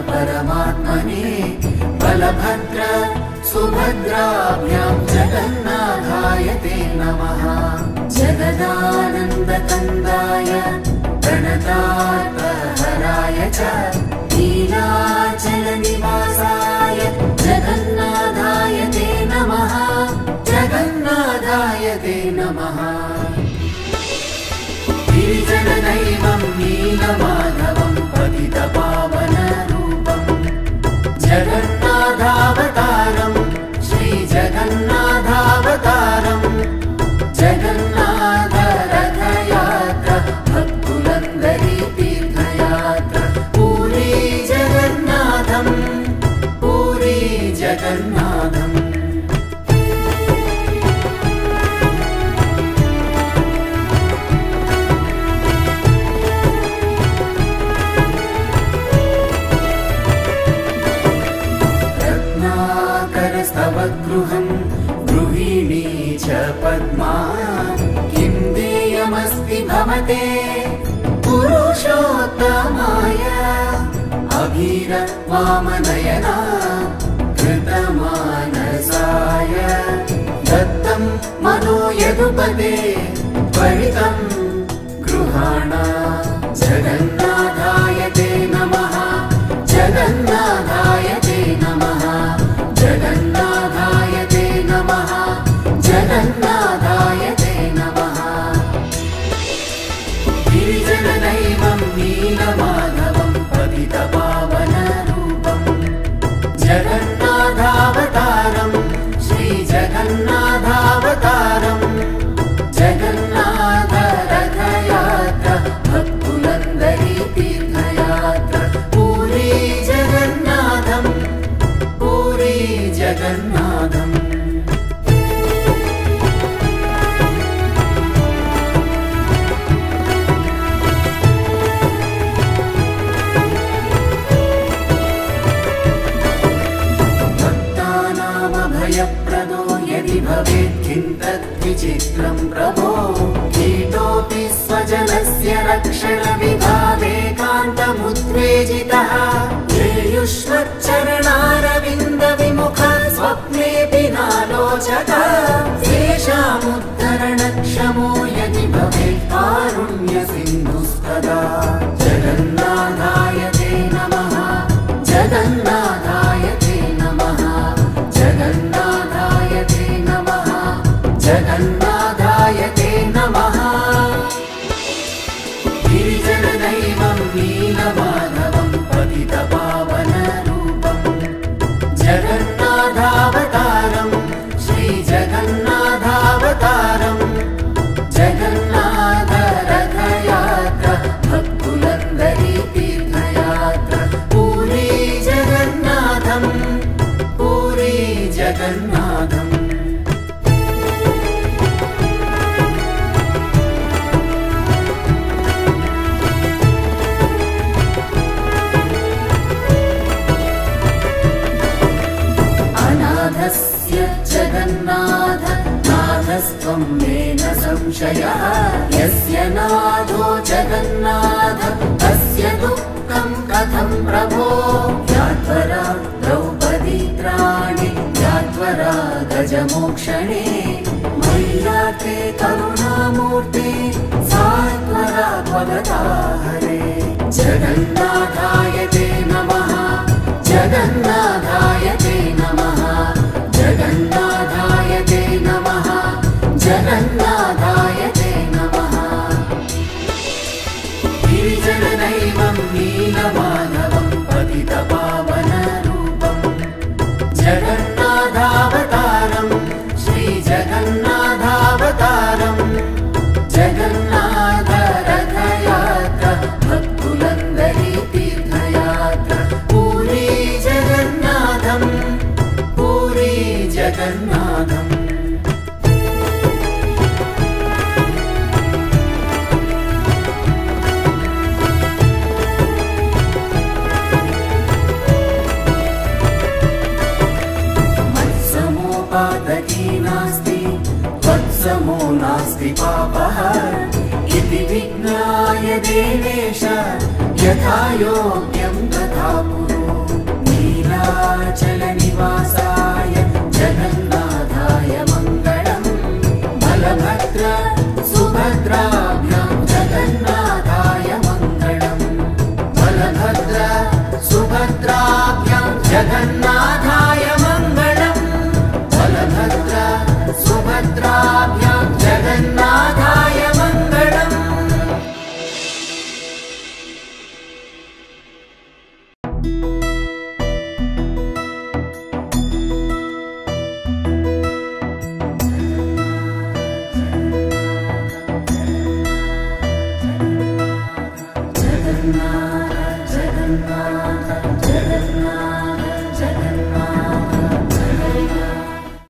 परमात्मने बलभद्र सुभद्राभ्यां जगन्नाथाय ते नमः। जगदानन्दकन्दाय प्रणतार्पहराय च नीलाचलनिवासाय जगन्नाथाय ते नमः। जगन्नाथाय ते नमः। गिरिजनदैवं नीलमाधवं पतितपावनरूपं जगन्नाथावतारं श्रीजगन्नाथावतारं जगन्नाथरथयात्रा भक्तुलन्दरी तीर्थयात्रा पूरी जगन्नाथं पूरी जगन्नाथम्। गृहं गृहिणी च पद्मा किं देयमस्ति भवते पुरुषोत्तमाय। अभीरवामनयना कृतमानसाय दत्तं मनो यदुपते त्वरितं गृहाण। जगन्नाथाय ते नमः। जगन्नाथाय ते नमः। जगन्नाथाय ते नमः। जगन्नाथाय ते नमः। गिरिजनदैवं नीलमाधवं पतितपावनरूपं जगन्नाथावतारं श्रीजगन्नाथावतारं जगन्नाथरथयात्रा भक्तुलन्दरी तीर्थयात्रा पूरी जगन्नाथं पूरी जगन्नाथम्। भक्तानामभयप्रदो यदि भवेत् किं तद्विचित्रं प्रभो। कीटोऽपि स्वजनस्य रक्षणविभावेकान्तमुद्वेजितः येयुष्मच्चरणारविन्दविमुख स्वप्नेऽपि नालोचत। तेषामुद्धरणक्षमो यदि भवेत् कारुण्यसिन्धुस्तदा। जगन्नाथाय ते नमः। जगन्नाथाय ते नमः। जगन्नाथाय ते नमः। जगन्नाथाय ते नमः। गिरिजनदैवं नीलमाधवं पतितपावनरूपं जगन्नाथावतारं श्रीजगन्नाथावतारं जगन्नाथरथयात्रा भक्तुलन्दरी तीर्थयात्रा पूरी जगन्नाथं पूरी जगन्नाथम्। अनाथस्य जगन्नाथ नाथस्त्वं मे न संशयः। यस्य नाथो जगन्नाथ तस्य दुःखं कथं प्रभो। यात्वरा द्रौपदी त्राणे यात्वरा गजमोक्षणे मय्याते करुणामूर्ते सात्वरा त्वगताहरे। जगन्नाथाय ते नमः। जगन्नाथाय ते नमः। जगन्नाथाय ते नमः। जगन्नाथाय ते नमः। गिरिजनदैवं नीलमाधवं पतितपावनरूपं जगन्नाथावतारं श्रीजगन्नाथावतारं जगन्नाथरथयात्रा भक्तुलन्दरी तीर्थयात्रा पूरी जगन्नाथं पूरी जगन्नाथम्। देवेश यथा योग्यं तथा कुरु नीलाचलनिवासाय जगन्नाथाय मङ्गलम् बलभद्र सुभद्राभ्यां जगन्नाथाय मङ्गलम् बलभद्र सुभद्राभ्यां जगन्नाथाय मङ्गलम् बलभद्र सुभद्राभ्यां जगन्नाथाय मङ्गलम् जगन्नाथ